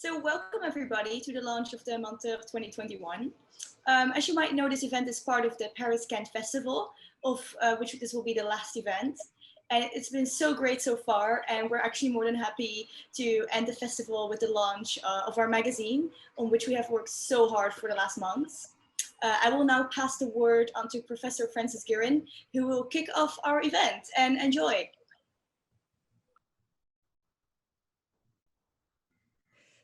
So welcome everybody to the launch of the Menteur 2021. As you might know, this event is part of the Paris Cannes Festival, of which this will be the last event. And it's been so great so far, and we're actually more than happy to end the festival with the launch of our magazine, on which we have worked so hard for the last months. I will now pass the word on to Professor Francis Guerin, who will kick off our event, and enjoy.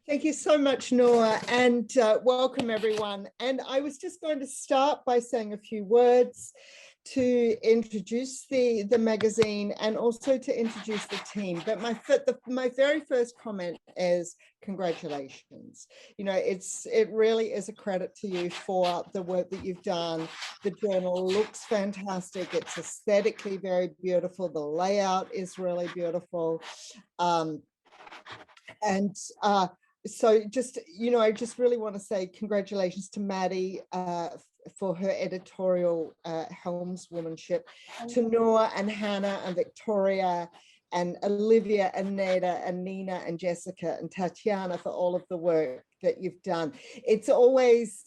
Thank you so much, Noor, and welcome everyone. And I was just going to start by saying a few words to introduce the magazine and also to introduce the team. But my very first comment is congratulations. You know, it really is a credit to you for the work that you've done. The journal looks fantastic. It's aesthetically very beautiful. The layout is really beautiful. So just, you know, I just really want to say congratulations to Maddie for her editorial helmswomanship, to Noor and Hannah and Victoria and Olivia and Neda and Nina and Jessica and Tatiana for all of the work that you've done. It's always,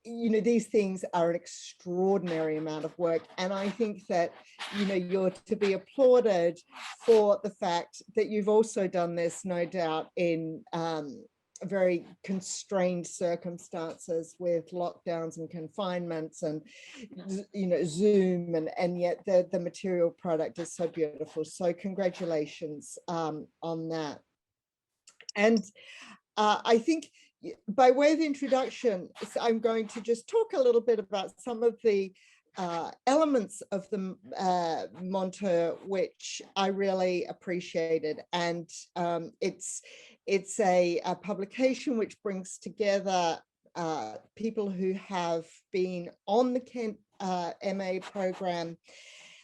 you know, these things are an extraordinary amount of work. And I think that, you know, you're to be applauded for the fact that you've also done this, no doubt, in very constrained circumstances with lockdowns and confinements and, you know, Zoom, and yet the material product is so beautiful. So congratulations on that. And I think, by way of introduction, I'm going to just talk a little bit about some of the elements of the Menteur, which I really appreciated. And it's a publication which brings together people who have been on the Kent MA program,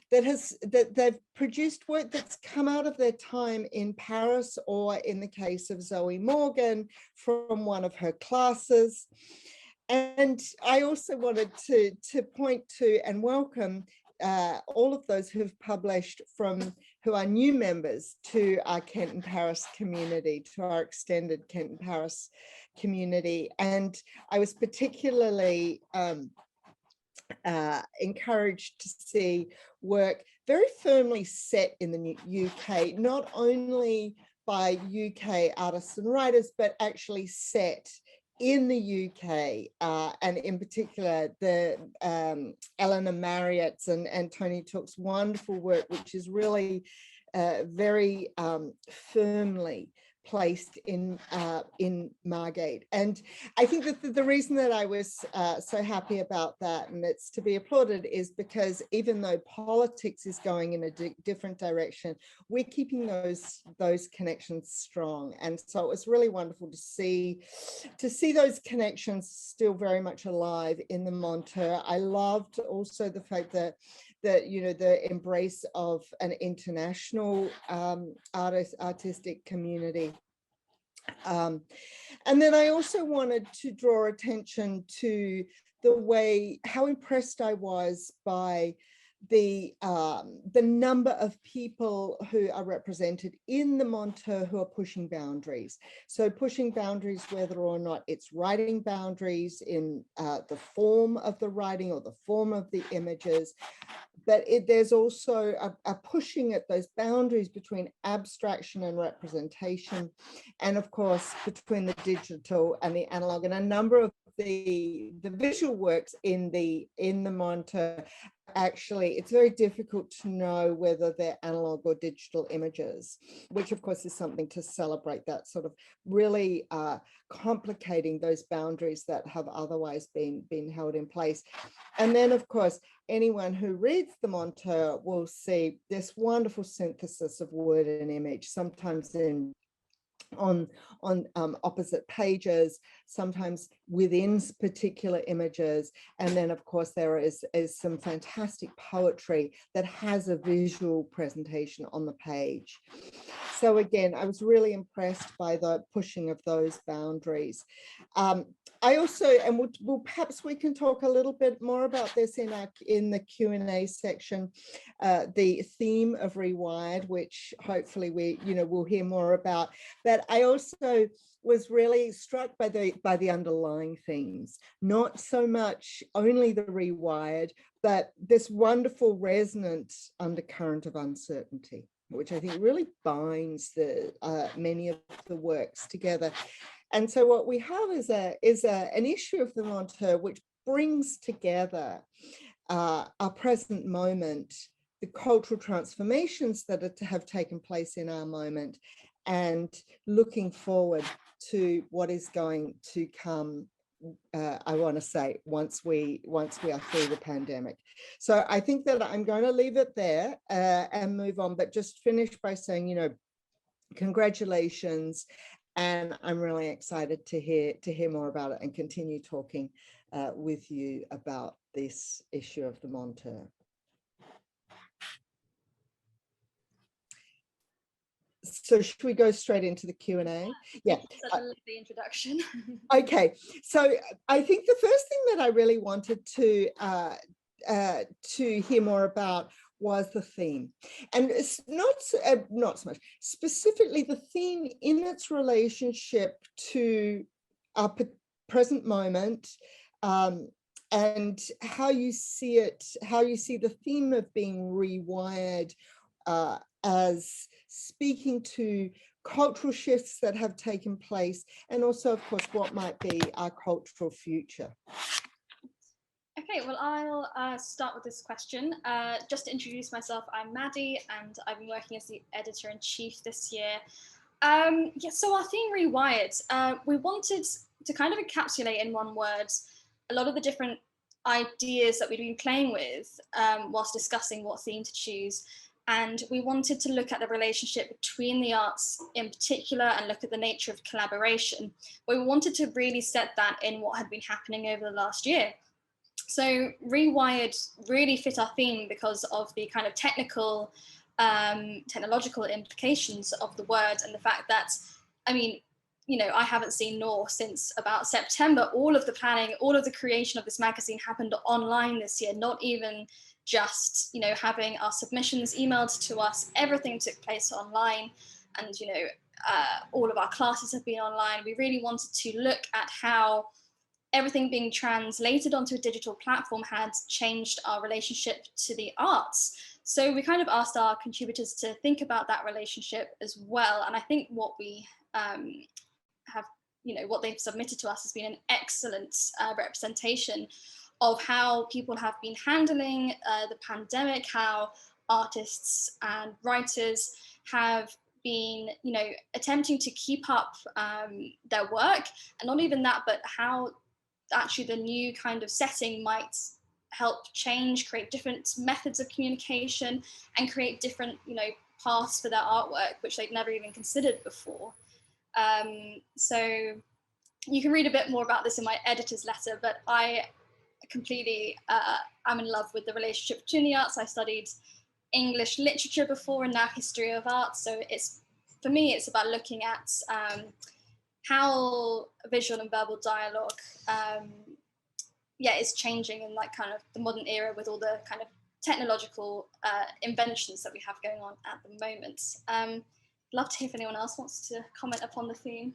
that they've produced work that's come out of their time in Paris, or in the case of Zoe Morgan, from one of her classes. And I also wanted to point to and welcome all of those who've published who are new members to our Kent and Paris community, to our extended Kent and Paris community. And I was particularly encouraged to see work very firmly set in the UK, not only by UK artists and writers, but actually set in the UK, and in particular the Eleanor Marriott's and Tony Took's wonderful work, which is really very firmly placed in Margate. And I think that the reason that I was so happy about that, and it's to be applauded, is because even though politics is going in a different direction, we're keeping those connections strong. And so it was really wonderful to see those connections still very much alive in the Menteur. I loved also the fact that you know, the embrace of an international artistic community. And then I also wanted to draw attention to how impressed I was by the number of people who are represented in the Menteur who are pushing boundaries. So pushing boundaries, whether or not it's writing boundaries in the form of the writing or the form of the images, but there's also a pushing at those boundaries between abstraction and representation, and of course between the digital and the analog. And a number of the visual works in the Menteur, actually it's very difficult to know whether they're analog or digital images, which of course is something to celebrate, that sort of really complicating those boundaries that have otherwise been held in place. And then of course anyone who reads the Menteur will see this wonderful synthesis of word and image, sometimes on opposite pages, sometimes within particular images. And then of course there is some fantastic poetry that has a visual presentation on the page. So again, I was really impressed by the pushing of those boundaries. I also, and we'll perhaps we can talk a little bit more about this in the Q&A section, the theme of Rewired, which hopefully we'll hear more about. But I also was really struck by the underlying themes, not so much only the rewired, but this wonderful resonant undercurrent of uncertainty, which I think really binds the many of the works together. And so what we have is an issue of the Menteur which brings together our present moment, the cultural transformations that have taken place in our moment, and looking forward to what is going to come, I want to say, once we are through the pandemic. So I think that I'm going to leave it there and move on, but just finish by saying, you know, congratulations, and I'm really excited to hear more about it and continue talking with you about this issue of the Menteur. So should we go straight into the Q&A? Yeah. Such a lovely introduction. Okay, so I think the first thing that I really wanted to hear more about was the theme, and it's not so much specifically the theme in its relationship to our present moment, and how you see it, how you see the theme of being rewired as speaking to cultural shifts that have taken place, and also, of course, what might be our cultural future. Okay, well, I'll start with this question. Just to introduce myself, I'm Maddie, and I've been working as the editor-in-chief this year. Yeah, so our theme, Rewired, we wanted to kind of encapsulate in one word a lot of the different ideas that we'd been playing with whilst discussing what theme to choose. And we wanted to look at the relationship between the arts in particular and look at the nature of collaboration. But we wanted to really set that in what had been happening over the last year. So Rewired really fit our theme because of the kind of technological implications of the word, and the fact that, I mean, you know, I haven't seen North since about September. All of the planning, all of the creation of this magazine happened online this year, not even just, you know, having our submissions emailed to us. Everything took place online, and, you know, all of our classes have been online. We really wanted to look at how everything being translated onto a digital platform had changed our relationship to the arts. So we kind of asked our contributors to think about that relationship as well. And I think what we have, you know, what they've submitted to us has been an excellent representation of how people have been handling the pandemic, how artists and writers have been, you know, attempting to keep up their work, and not even that, but how actually the new kind of setting might help change, create different methods of communication, and create different, you know, paths for their artwork, which they'd never even considered before. So you can read a bit more about this in my editor's letter, but I completely am in love with the relationship between the arts. I studied English literature before, and now history of art. So it's, for me, it's about looking at how visual and verbal dialogue is changing in like kind of the modern era with all the kind of technological inventions that we have going on at the moment. Love to hear if anyone else wants to comment upon the theme.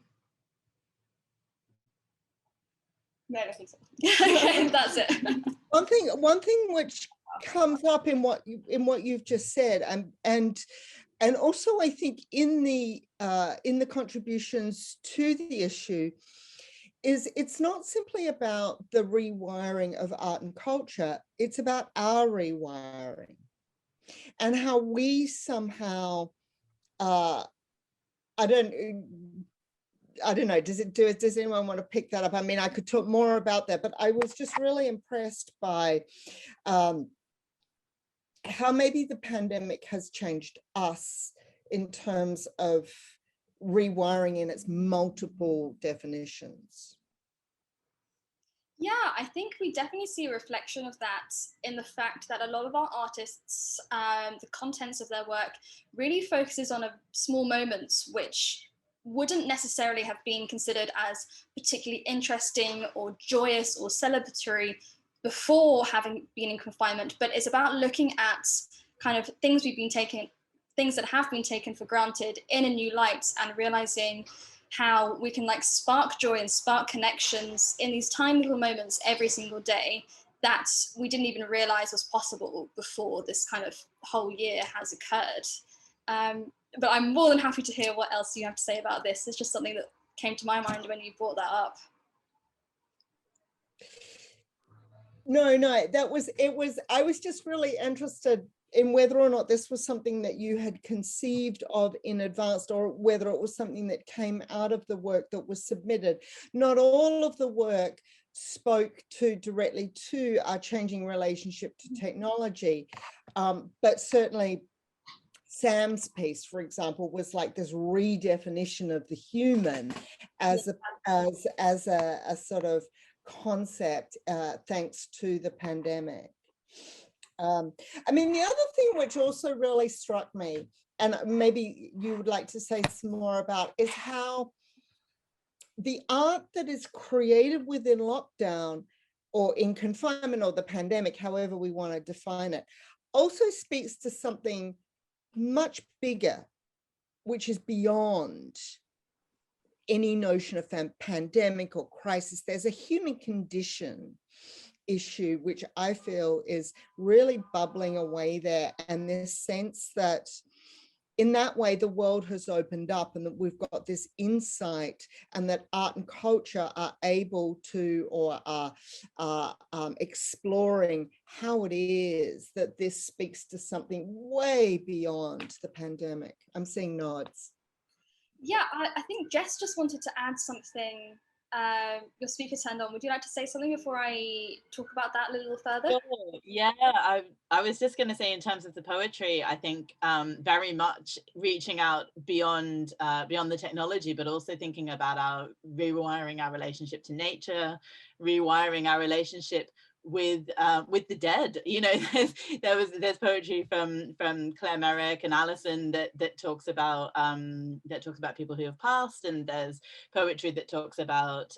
No, I don't think so. Okay, that's it. One thing which comes up in what you've just said, and also I think in the contributions to the issue, is it's not simply about the rewiring of art and culture, it's about our rewiring and how we somehow, I don't know, does anyone want to pick that up? I mean, I could talk more about that, but I was just really impressed by how maybe the pandemic has changed us in terms of rewiring in its multiple definitions. Yeah, I think we definitely see a reflection of that in the fact that a lot of our artists, the contents of their work really focuses on small moments which wouldn't necessarily have been considered as particularly interesting or joyous or celebratory before having been in confinement, but it's about looking at kind of things that have been taken for granted in a new light, and realizing how we can like spark joy and spark connections in these tiny little moments every single day that we didn't even realize was possible before this kind of whole year has occurred. But I'm more than happy to hear what else you have to say about this. It's just something that came to my mind when you brought that up. No, that was, I was just really interested in whether or not this was something that you had conceived of in advance, or whether it was something that came out of the work that was submitted. Not all of the work spoke directly to our changing relationship to technology, but certainly Sam's piece, for example, was like this redefinition of the human as a sort of concept, thanks to the pandemic. I mean, the other thing which also really struck me, and maybe you would like to say some more about, is how the art that is created within lockdown or in confinement or the pandemic, however we want to define it, also speaks to something much bigger, which is beyond any notion of pandemic or crisis. There's a human condition issue, which I feel is really bubbling away there. And this sense that in that way, the world has opened up, and that we've got this insight, and that art and culture are able to, or are exploring how it is that this speaks to something way beyond the pandemic. I'm seeing nods. Yeah, I think Jess just wanted to add something. Your speaker turned on. Would you like to say something before I talk about that a little further? Sure. Yeah, I was just going to say, in terms of the poetry, I think very much reaching out beyond the technology, but also thinking about rewiring our relationship to nature, rewiring our relationship with the dead. You know, there's poetry from Claire Merrick and Alison that talks about people who have passed, and there's poetry that talks about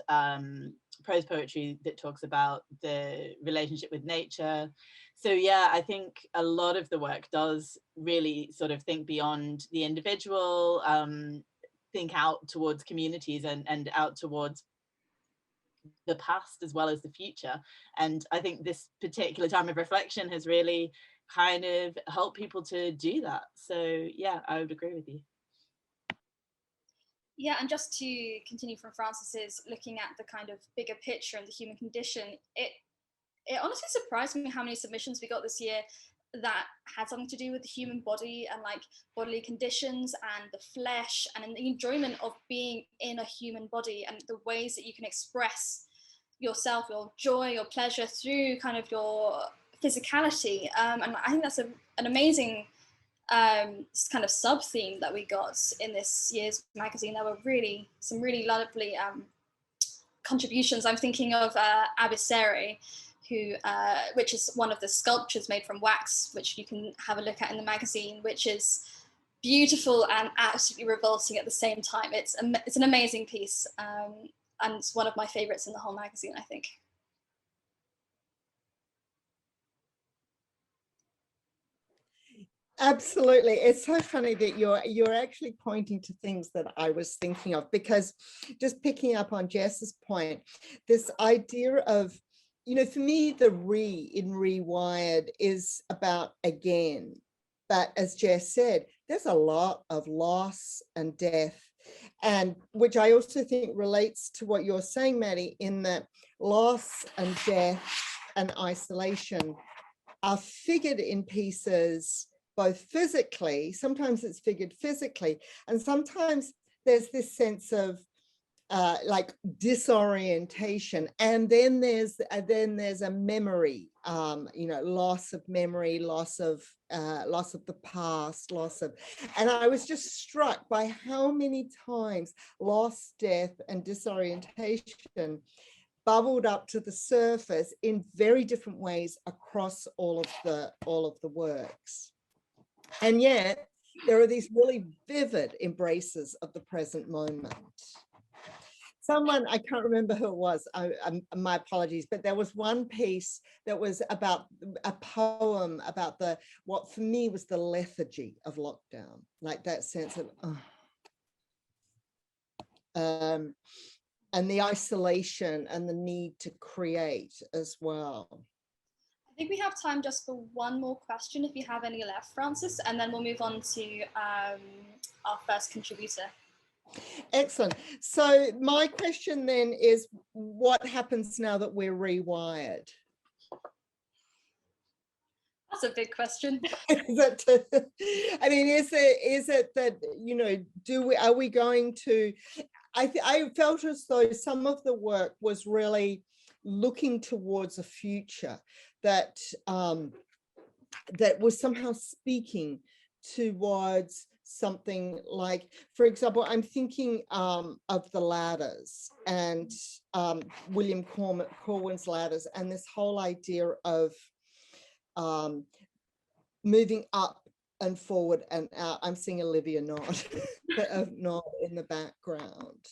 prose poetry that talks about the relationship with nature. So yeah, I think a lot of the work does really sort of think beyond the individual, think out towards communities and out towards the past as well as the future. And I think this particular time of reflection has really kind of helped people to do that. So yeah, I would agree with you. Yeah, and just to continue from Francis's looking at the kind of bigger picture and the human condition, it honestly surprised me how many submissions we got this year that had something to do with the human body and like bodily conditions and the flesh and the enjoyment of being in a human body, and the ways that you can express yourself, your joy, your pleasure through kind of your physicality. And I think that's an amazing kind of sub theme that we got in this year's magazine. There were some really lovely contributions. I'm thinking of Abissere, who which is one of the sculptures made from wax, which you can have a look at in the magazine, which is beautiful and absolutely revolting at the same time. It's an amazing piece, and it's one of my favorites in the whole magazine, I think. Absolutely. It's so funny that you're actually pointing to things that I was thinking of, because just picking up on Jess's point, this idea of, you know, for me, the in Rewired is about again, but as Jess said, there's a lot of loss and death, and which I also think relates to what you're saying, Maddie, in that loss and death and isolation are figured in pieces, both physically, sometimes it's figured physically, and sometimes there's this sense of like disorientation, and then there's a memory, you know, loss of memory, loss of the past, and I was just struck by how many times loss, death, and disorientation bubbled up to the surface in very different ways across all of the works. And yet there are these really vivid embraces of the present moment. Someone, I can't remember who it was, my apologies, but there was one piece that was about a poem about what for me was the lethargy of lockdown, like that sense of and the isolation and the need to create as well. I think we have time just for one more question, if you have any left, Frances, and then we'll move on to our first contributor. Excellent. So my question then is, what happens now that we're rewired? That's a big question. I mean, is it that, you know, are we going to, I felt as though some of the work was really looking towards a future that that was somehow speaking towards something like, for example, I'm thinking of the ladders and William Corwin's ladders, and this whole idea of moving up and forward and out. I'm seeing Olivia nod, nod in the background,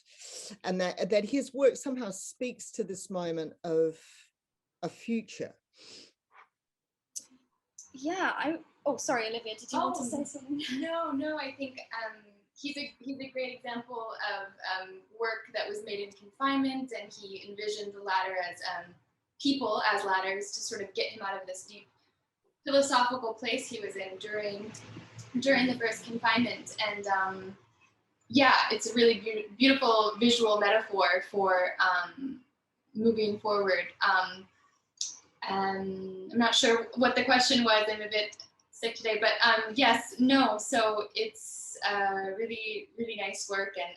and that his work somehow speaks to this moment of a future. Yeah, oh, sorry, Olivia, did you want to say something? No, I think he's a great example of work that was made in confinement, and he envisioned the ladder as people as ladders to sort of get him out of this deep philosophical place he was in during the first confinement. And yeah, it's a really beautiful visual metaphor for moving forward. And I'm not sure what the question was. I'm a bit sick today, but yes, no. So it's really, really nice work, and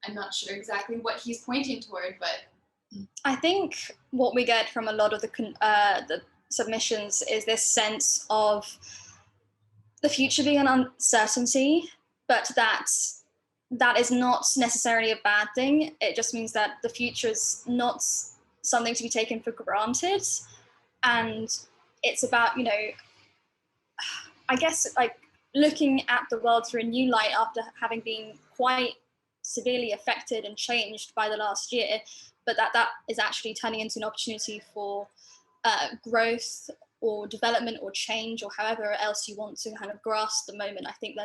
I'm not sure exactly what he's pointing toward, but I think what we get from a lot of the submissions is this sense of the future being an uncertainty, but that is not necessarily a bad thing. It just means that the future is not something to be taken for granted, and it's about, you know, I guess, like, looking at the world through a new light after having been quite severely affected and changed by the last year, but that is actually turning into an opportunity for growth or development or change, or however else you want to kind of grasp the moment. I think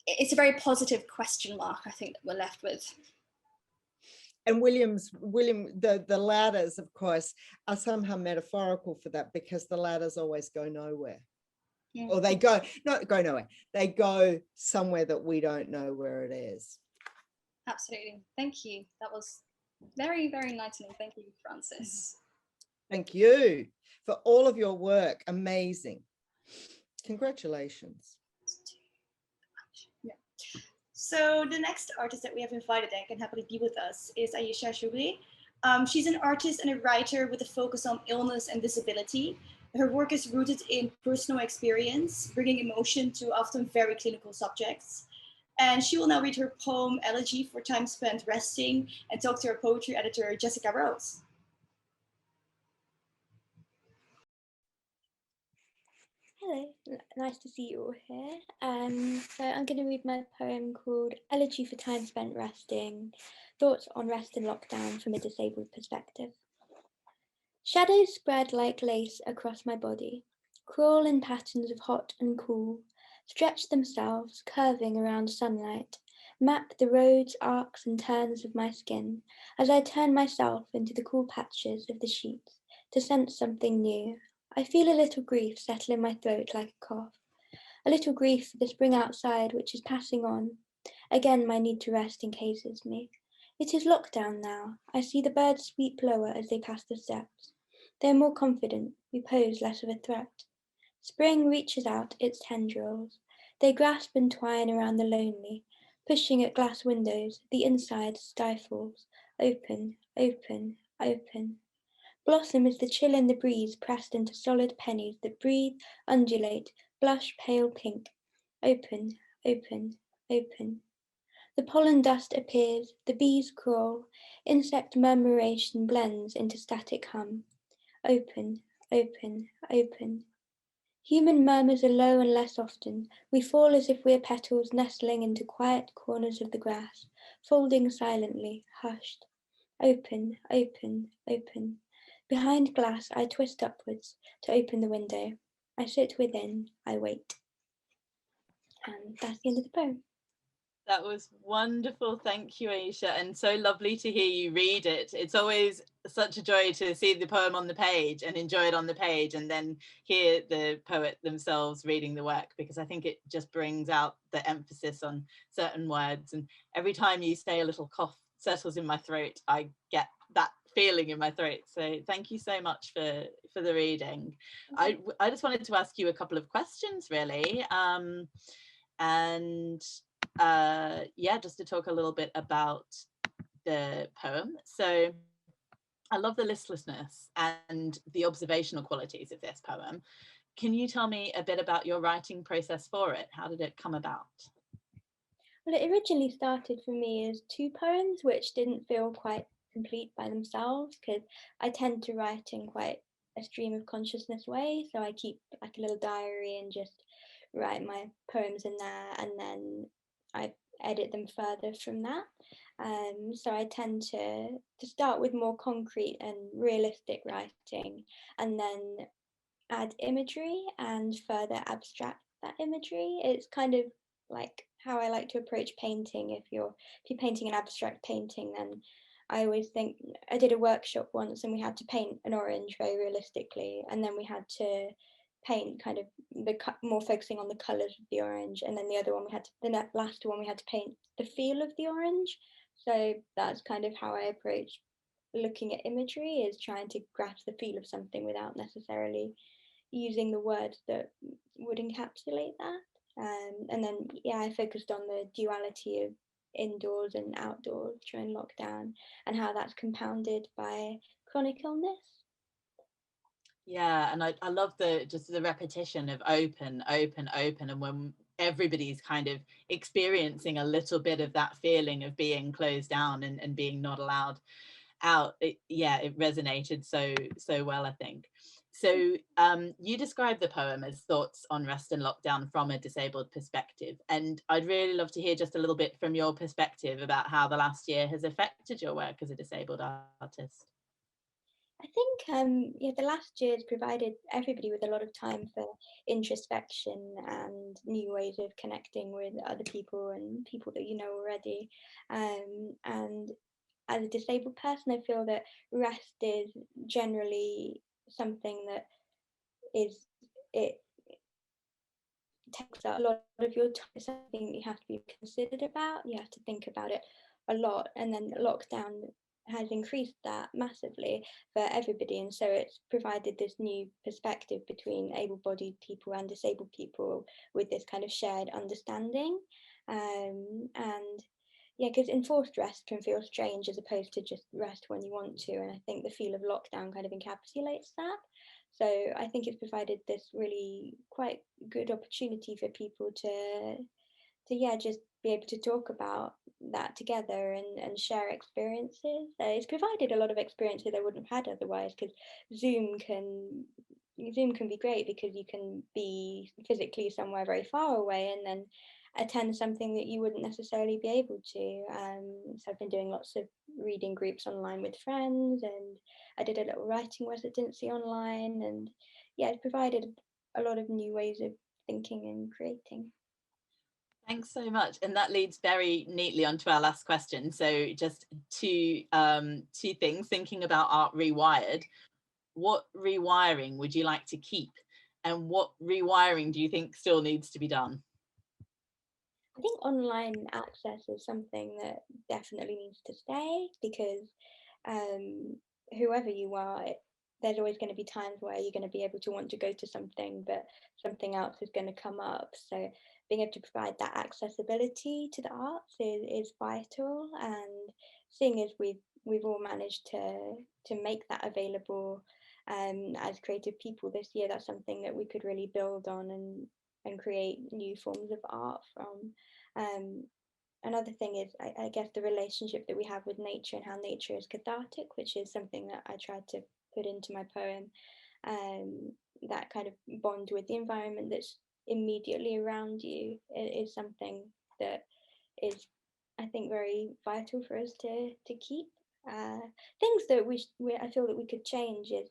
it's a very positive question mark, I think, that we're left with. And William, the ladders, of course, are somehow metaphorical for that, because the ladders always go nowhere. Yeah. Or they not go nowhere. They go somewhere that we don't know where it is. Absolutely. Thank you. That was very, very enlightening. Thank you, Frances. Thank you for all of your work. Amazing. Congratulations. So the next artist that we have invited and can happily be with us is Ayesha Choubey. She's an artist and a writer with a focus on illness and disability. Her work is rooted in personal experience, bringing emotion to often very clinical subjects. And she will now read her poem, Elegy for Time Spent Resting, and talk to her poetry editor, Jessica Rose. Hello, nice to see you all here. So I'm going to read my poem called Elegy for Time Spent Resting, Thoughts on Rest and Lockdown from a Disabled Perspective. Shadows spread like lace across my body, crawl in patterns of hot and cool, stretch themselves, curving around sunlight, map the roads, arcs and turns of my skin as I turn myself into the cool patches of the sheets to sense something new. I feel a little grief settle in my throat like a cough, a little grief for the spring outside which is passing on. Again, my need to rest encases me. It is lockdown now. I see the birds sweep lower as they pass the steps. They are more confident. We pose less of a threat. Spring reaches out its tendrils. They grasp and twine around the lonely, pushing at glass windows. The inside stifles. Open, open, open. Blossom is the chill in the breeze pressed into solid pennies that breathe, undulate, blush pale pink. Open, open, open. The pollen dust appears, the bees crawl, insect murmuration blends into static hum. Open, open, open. Human murmurs are low and less often. We fall as if we're petals nestling into quiet corners of the grass, folding silently, hushed. Open, open, open. Behind glass, I twist upwards to open the window. I sit within, I wait. And that's the end of the poem. That was wonderful. Thank you, Aisha. And so lovely to hear you read it. It's always such a joy to see the poem on the page and enjoy it on the page, and then hear the poet themselves reading the work, because I think it just brings out the emphasis on certain words. And every time you say a little cough settles in my throat, I get that feeling in my throat. So thank you so much for the reading. I just wanted to ask you a couple of questions, really. And yeah, just to talk a little bit about the poem. So I love the listlessness and the observational qualities of this poem. Can you tell me a bit about your writing process for it? How did it come about? Well, it originally started for me as two poems, which didn't feel quite complete by themselves, because I tend to write in quite a stream of consciousness way. So I keep like a little diary and just write my poems in there, and then I edit them further from that. So I tend to start with more concrete and realistic writing, and then add imagery and further abstract that imagery. It's kind of like how I like to approach painting. If you're painting an abstract painting, then I always think, I did a workshop once and we had to paint an orange very realistically, and then we had to paint kind of more focusing on the colors of the orange, and then the other one we had to, the last one we had to paint the feel of the orange. So that's kind of how I approach looking at imagery, is trying to grasp the feel of something without necessarily using the words that would encapsulate that. And then, yeah, I focused on the duality of indoors and outdoors during lockdown, and how that's compounded by chronic illness. Yeah, and I love the repetition of open, open, open. And when everybody's kind of experiencing a little bit of that feeling of being closed down and being not allowed out, it resonated so well, I think. So you describe the poem as thoughts on rest and lockdown from a disabled perspective, and I'd really love to hear just a little bit from your perspective about how the last year has affected your work as a disabled artist. I think yeah, the last year has provided everybody with a lot of time for introspection and new ways of connecting with other people and people that you know already. And as a disabled person, I feel that rest is generally something that is, it takes up a lot of your time. It's something that you have to be considered about. You have to think about it a lot, and then lockdown has increased that massively for everybody, and so it's provided this new perspective between able-bodied people and disabled people with this kind of shared understanding. And yeah, because enforced rest can feel strange as opposed to just rest when you want to, and I think the feel of lockdown kind of encapsulates that. So I think it's provided this really quite good opportunity for people to yeah, just be able to talk about that together and share experiences. It's provided a lot of experiences I wouldn't have had otherwise, because Zoom can Zoom can be great because you can be physically somewhere very far away and then attend something that you wouldn't necessarily be able to. So I've been doing lots of reading groups online with friends, and I did a little writing residency online, and yeah, it's provided a lot of new ways of thinking and creating. Thanks so much. And that leads very neatly onto our last question. So just two things, thinking about Art Rewired. What rewiring would you like to keep? And what rewiring do you think still needs to be done? I think online access is something that definitely needs to stay, because whoever you are, there's always going to be times where you're going to be able to want to go to something, but something else is going to come up. So being able to provide that accessibility to the arts is vital. And seeing as we've all managed to make that available as creative people this year, that's something that we could really build on and create new forms of art from. Another thing is, I guess, the relationship that we have with nature and how nature is cathartic, which is something that I tried to put into my poem. That kind of bond with the environment that's immediately around you is something that is, I think, very vital for us to keep. Things that I feel that we could change is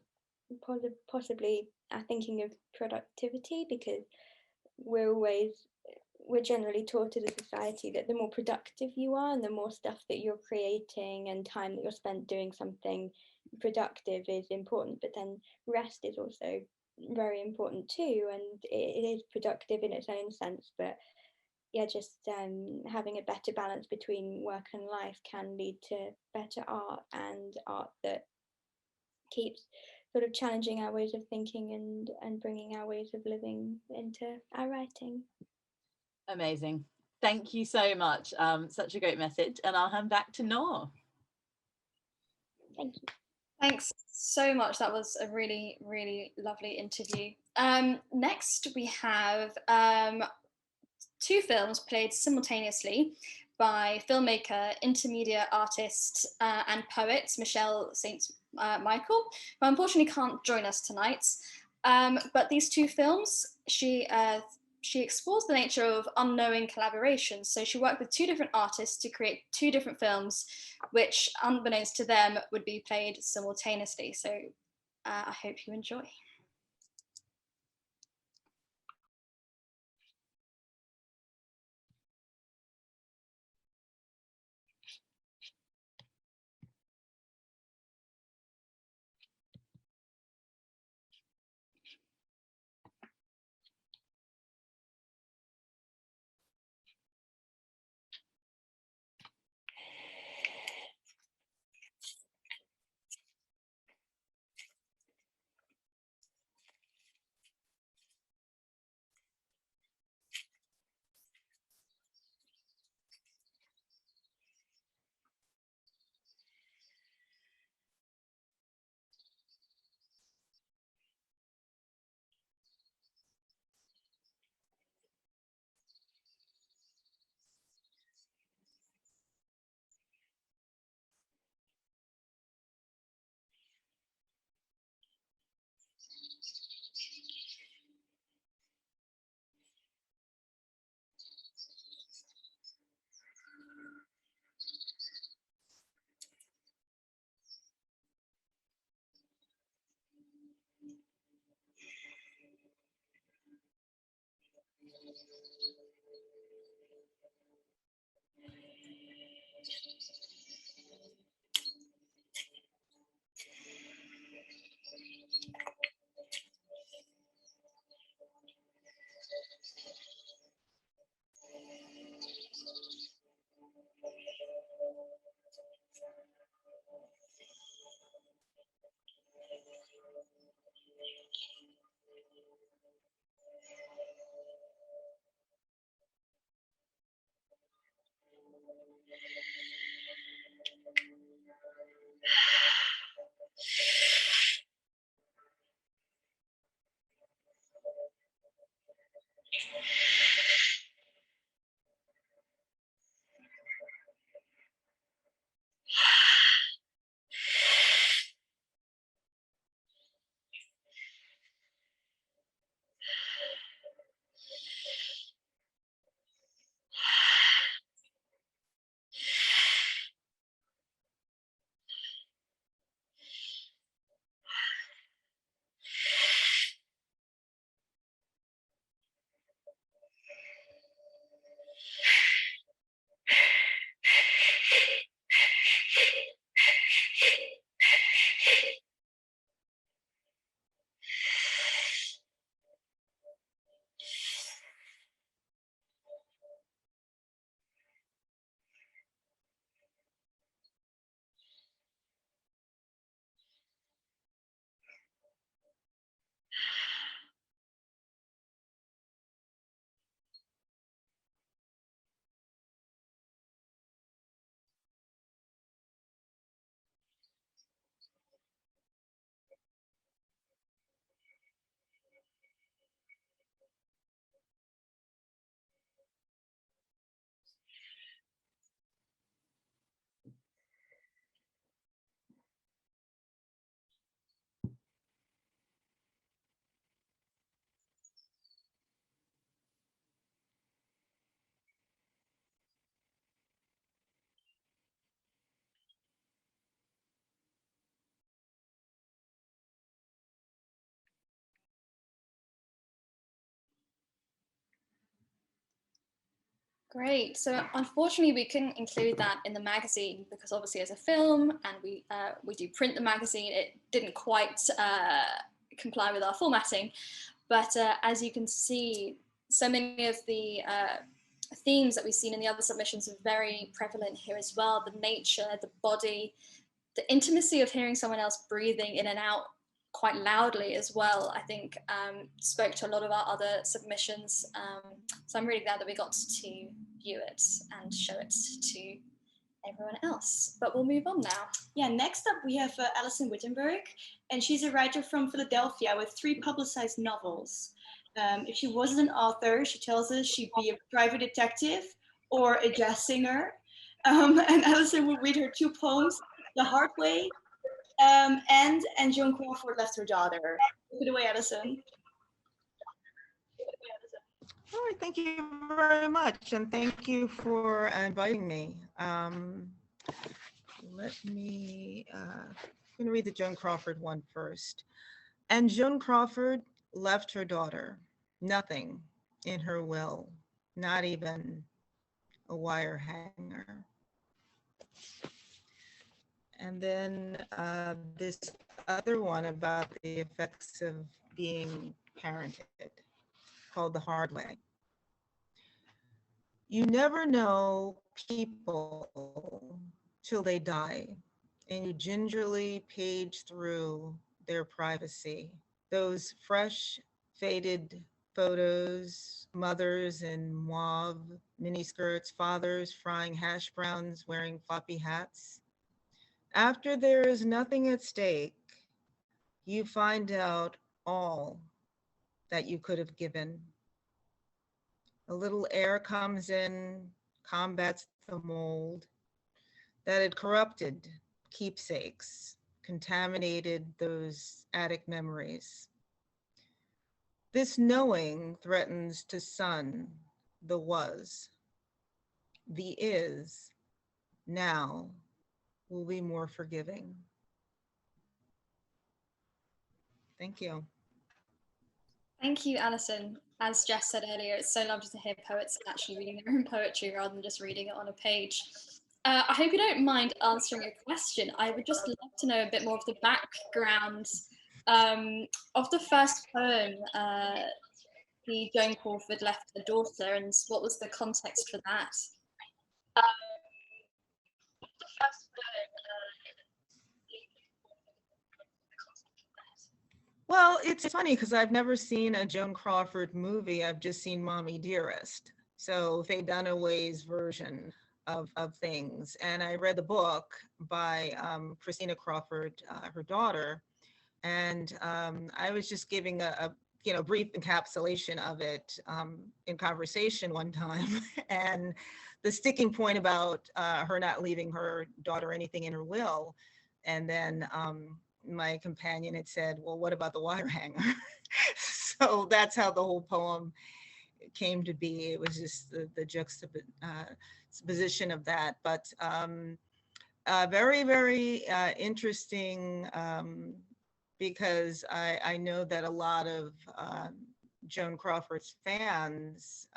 possibly our thinking of productivity, because we're always we're generally taught as a society that the more productive you are and the more stuff that you're creating and time that you're spent doing something productive is important, but then rest is also very important too, and it is productive in its own sense. But yeah, just having a better balance between work and life can lead to better art, and art that keeps sort of challenging our ways of thinking and bringing our ways of living into our writing. Amazing. Thank you so much. Such a great message. And I'll hand back to Noor. Thank you. Thanks so much. That was a really, really lovely interview. Next, we have two films played simultaneously by filmmaker, intermedia artist, and poet Michelle St. Michael, who unfortunately can't join us tonight. But these two films, she explores the nature of unknowing collaboration. So she worked with two different artists to create two different films, which, unbeknownst to them, would be played simultaneously. So I hope you enjoy. Great. So unfortunately, we couldn't include that in the magazine because obviously, as a film, and we do print the magazine, it didn't quite comply with our formatting. But as you can see, so many of the themes that we've seen in the other submissions are very prevalent here as well. The nature, the body, the intimacy of hearing someone else breathing in and out quite loudly as well, I think spoke to a lot of our other submissions. So I'm really glad that we got to view it and show it to everyone else. But we'll move on now. Yeah, next up we have Alison Wittenberg, and she's a writer from Philadelphia with 3 publicized novels. If she wasn't an author, she tells us she'd be a private detective or a jazz singer. And Alison will read her 2 poems, The Hard Way, and Joan Crawford Left Her Daughter. Take it away, Alison. All right, thank you very much, and thank you for inviting me. I'm going to read the Joan Crawford one first. And Joan Crawford left her daughter, nothing in her will, not even a wire hanger. And then this other one about the effects of being parented, called The Hard Way. You never know people till they die, and you gingerly page through their privacy. Those fresh, faded photos, mothers in mauve miniskirts, fathers frying hash browns, wearing floppy hats. After there is nothing at stake, you find out all that you could have given. A little air comes in, combats the mold that had corrupted keepsakes, contaminated those attic memories. This knowing threatens to sun the was. The is now will be more forgiving. Thank you. Thank you, Alison. As Jess said earlier, it's so lovely to hear poets actually reading their own poetry rather than just reading it on a page. I hope you don't mind answering a question. I would just love to know a bit more of the background of the first poem, the Joan Crawford Left Her Daughter, and what was the context for that? Well, it's funny because I've never seen a Joan Crawford movie. I've just seen Mommy Dearest. So Faye Dunaway's version of things. And I read the book by Christina Crawford, her daughter. And I was just giving a brief encapsulation of it in conversation one time. And the sticking point about her not leaving her daughter anything in her will. And then my companion had said, well, what about the wire hanger? So that's how the whole poem came to be. It was just the juxtaposition of that. But very, very interesting because I know that a lot of Joan Crawford's fans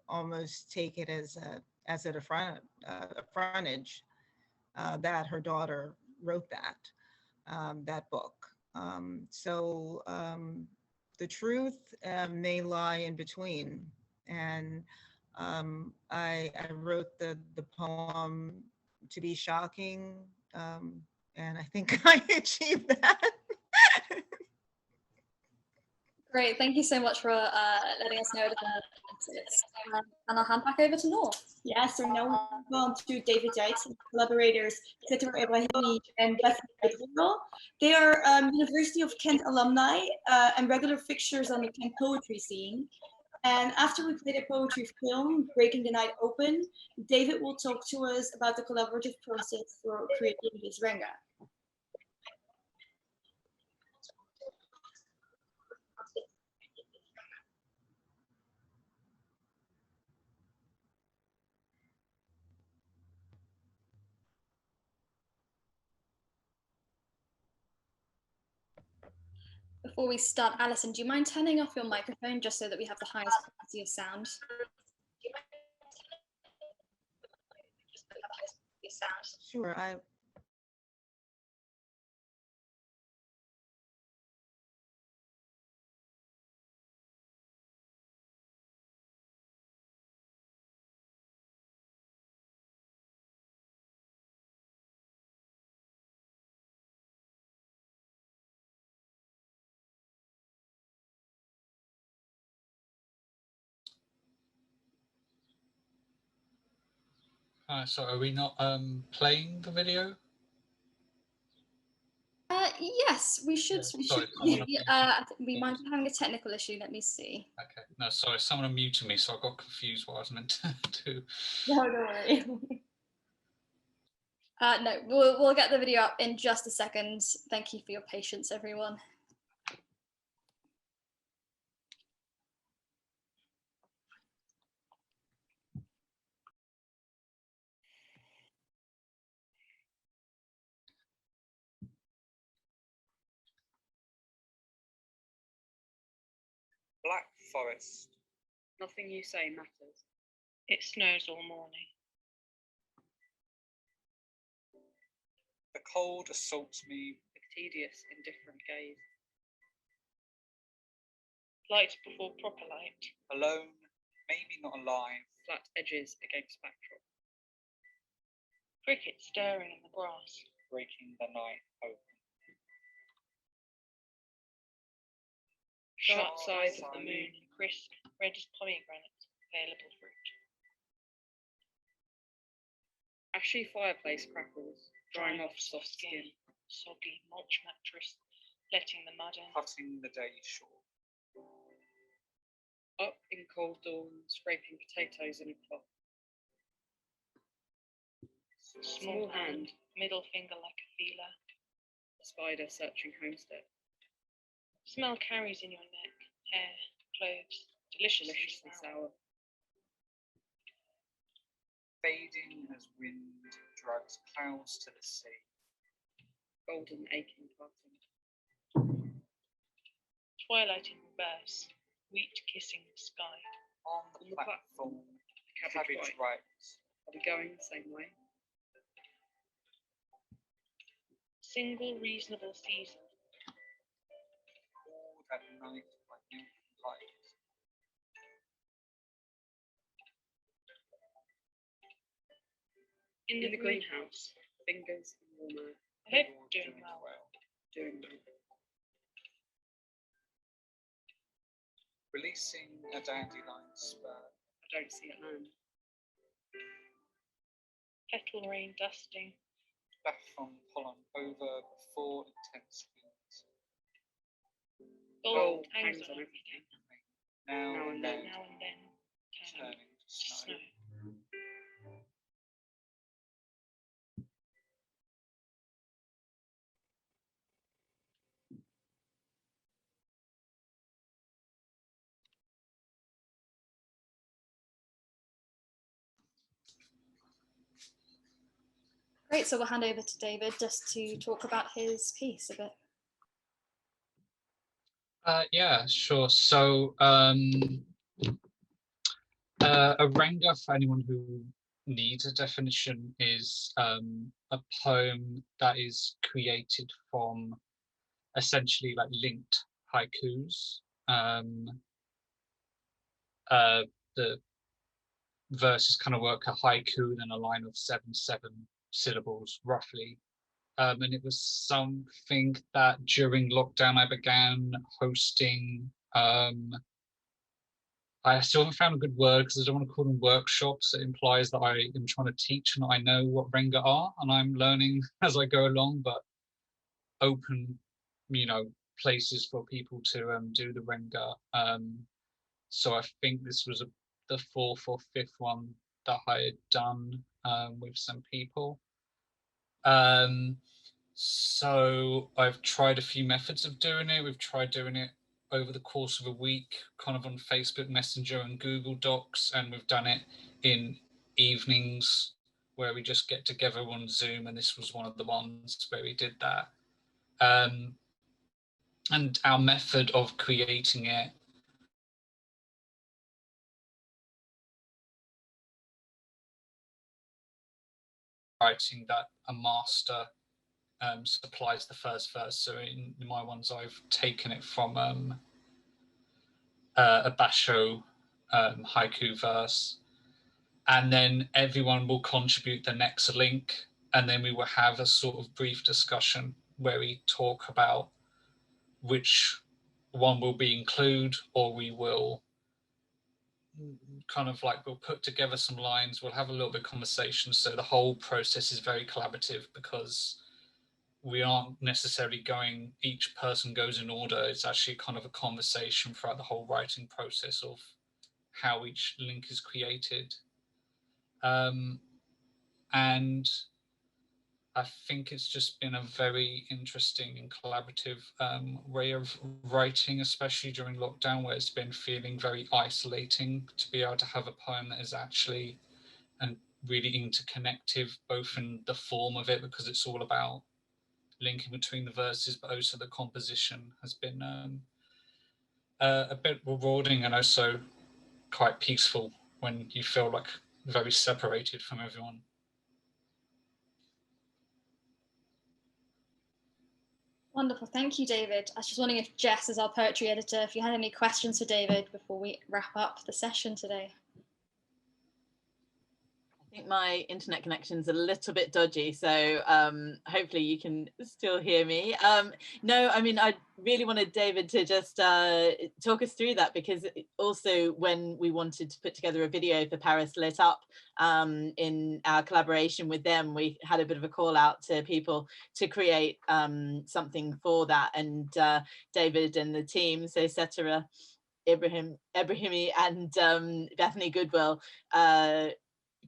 almost take it as a frontage that her daughter wrote that book. So the truth may lie in between. And I wrote the poem to be shocking, and I think I achieved that. Great, thank you so much for letting us know. And I'll hand back over to Noor. Yeah, so now we move on to David Yates and collaborators Zetor Ibrahimi and Bethany Goodwill. They are University of Kent alumni and regular fixtures on the Kent poetry scene. And after we play the poetry film, Breaking the Night Open, David will talk to us about the collaborative process for creating this Renga. Before we start, Alison, do you mind turning off your microphone just so that we have the highest quality of sound? sound. Sure. So are we not playing the video? Yes, we should. Yeah, sorry, someone We might be having a technical issue. Let me see. Okay, no, sorry, someone muted me, so I got confused what I was meant to do. No, don't worry. No, we'll get the video up in just a second. Thank you for your patience, everyone. Black Forest. Nothing you say matters. It snows all morning. The cold assaults me with tedious, indifferent gaze. Light before proper light. Alone, maybe not alive. Flat edges against backdrop. Cricket stirring in the grass. Breaking the night open. Sharp side of the moon, crisp, red as pomegranate, available fruit. Ashy fireplace crackles, drying off soft skin. Soggy mulch mattress, letting the mud in. Cutting the day short. Up in cold dawn, scraping potatoes in a pot. Small hand, middle finger like a feeler. A spider searching homestead. Smell carries in your neck, hair, clothes, deliciously sour. Fading as wind drags clouds to the sea. Golden aching parting. Twilight in reverse, wheat kissing the sky. On the platform, the cabbage writes. Are we going the same way? Single reasonable season. All that night by mountain light. In the greenhouse, fingers in warmer. I hope doing well. Doing well. Releasing a dandelion spur. I don't see it land. Petal rain dusting. Back from pollen over before intense winds. Gold hangs on everything. Now and then, turning to snow. Great, so we'll hand over to David just to talk about his piece a bit. Yeah, sure. So a Renga, for anyone who needs a definition, is a poem that is created from essentially like linked haikus. The verses kind of work a haiku and a line of seven syllables roughly. And it was something that during lockdown I began hosting. I still haven't found a good word because I don't want to call them workshops. It implies that I am trying to teach and I know what Renga are and I'm learning as I go along, but open, places for people to do the Renga. So I think this was the fourth or fifth one that I had done with some people. So I've tried a few methods of doing it. We've tried doing it over the course of a week, kind of on Facebook Messenger and Google Docs, and we've done it in evenings where we just get together on Zoom, and this was one of the ones where we did that. And our method of creating it writing that a master supplies the first verse. So in my ones, I've taken it from a basho haiku verse, and then everyone will contribute the next link, and then we will have a sort of brief discussion where we talk about which one will be included, or we will kind of like, we'll put together some lines, we'll have a little bit of conversation. So the whole process is very collaborative, because we aren't necessarily going, each person goes in order. It's actually kind of a conversation throughout the whole writing process of how each link is created. And I think it's just been a very interesting and collaborative way of writing, especially during lockdown, where it's been feeling very isolating to be able to have a poem that is actually and really interconnective, both in the form of it, because it's all about linking between the verses, but also the composition has been a bit rewarding, and also quite peaceful when you feel like very separated from everyone. Wonderful, thank you, David. I was just wondering if Jess, as our poetry editor, if you had any questions for David before we wrap up the session today. I think my internet connection's a little bit dodgy, so hopefully you can still hear me. No, I mean, I really wanted David to just talk us through that, because also when we wanted to put together a video for Paris Lit Up, in our collaboration with them, we had a bit of a call out to people to create something for that, and David and the team, so Setara Ibrahimi and Bethany Goodwill,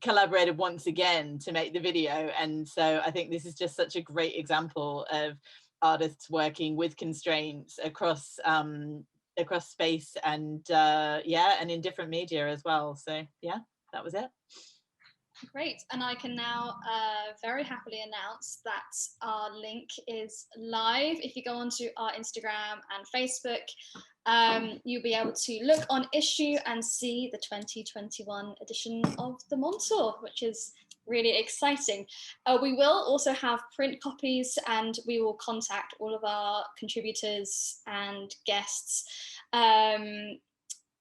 collaborated once again to make the video. And so I think this is just such a great example of artists working with constraints across across space and yeah, and in different media as well. So yeah, that was it. Great, and I can now very happily announce that our link is live. If you go onto our Instagram and Facebook, you'll be able to look on Issue and see the 2021 edition of the Menteur, which is really exciting. We will also have print copies, and we will contact all of our contributors and guests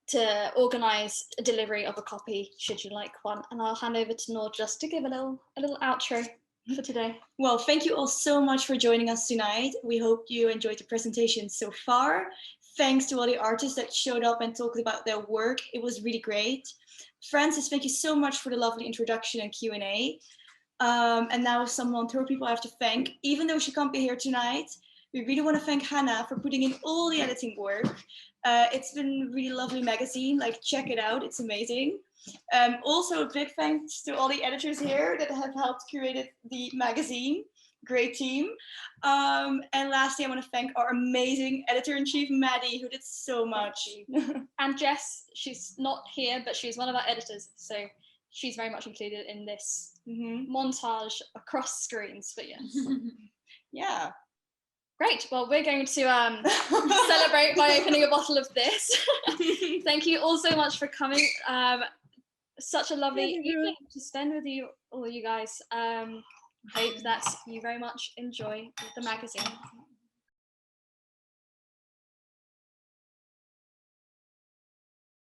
to organise a delivery of a copy, should you like one. And I'll hand over to Noor just to give a little outro for today. Well, thank you all so much for joining us tonight. We hope you enjoyed the presentation so far. Thanks to all the artists that showed up and talked about their work. It was really great. Francis, thank you so much for the lovely introduction and Q&A. And now some Menteur people I have to thank. Even though she can't be here tonight, we really want to thank Hannah for putting in all the editing work. It's been a really lovely magazine, like check it out, it's amazing. Also a big thanks to all the editors here that have helped curate the magazine. Great team. And lastly, I want to thank our amazing editor-in-chief, Maddie, who did so much. And Jess, she's not here, but she's one of our editors, so she's very much included in this montage across screens, but yes. Yeah. Great, well, we're going to celebrate by opening a bottle of this. Thank you all so much for coming. Such a lovely evening to spend with you, all you guys. Hope that you very much enjoy the magazine.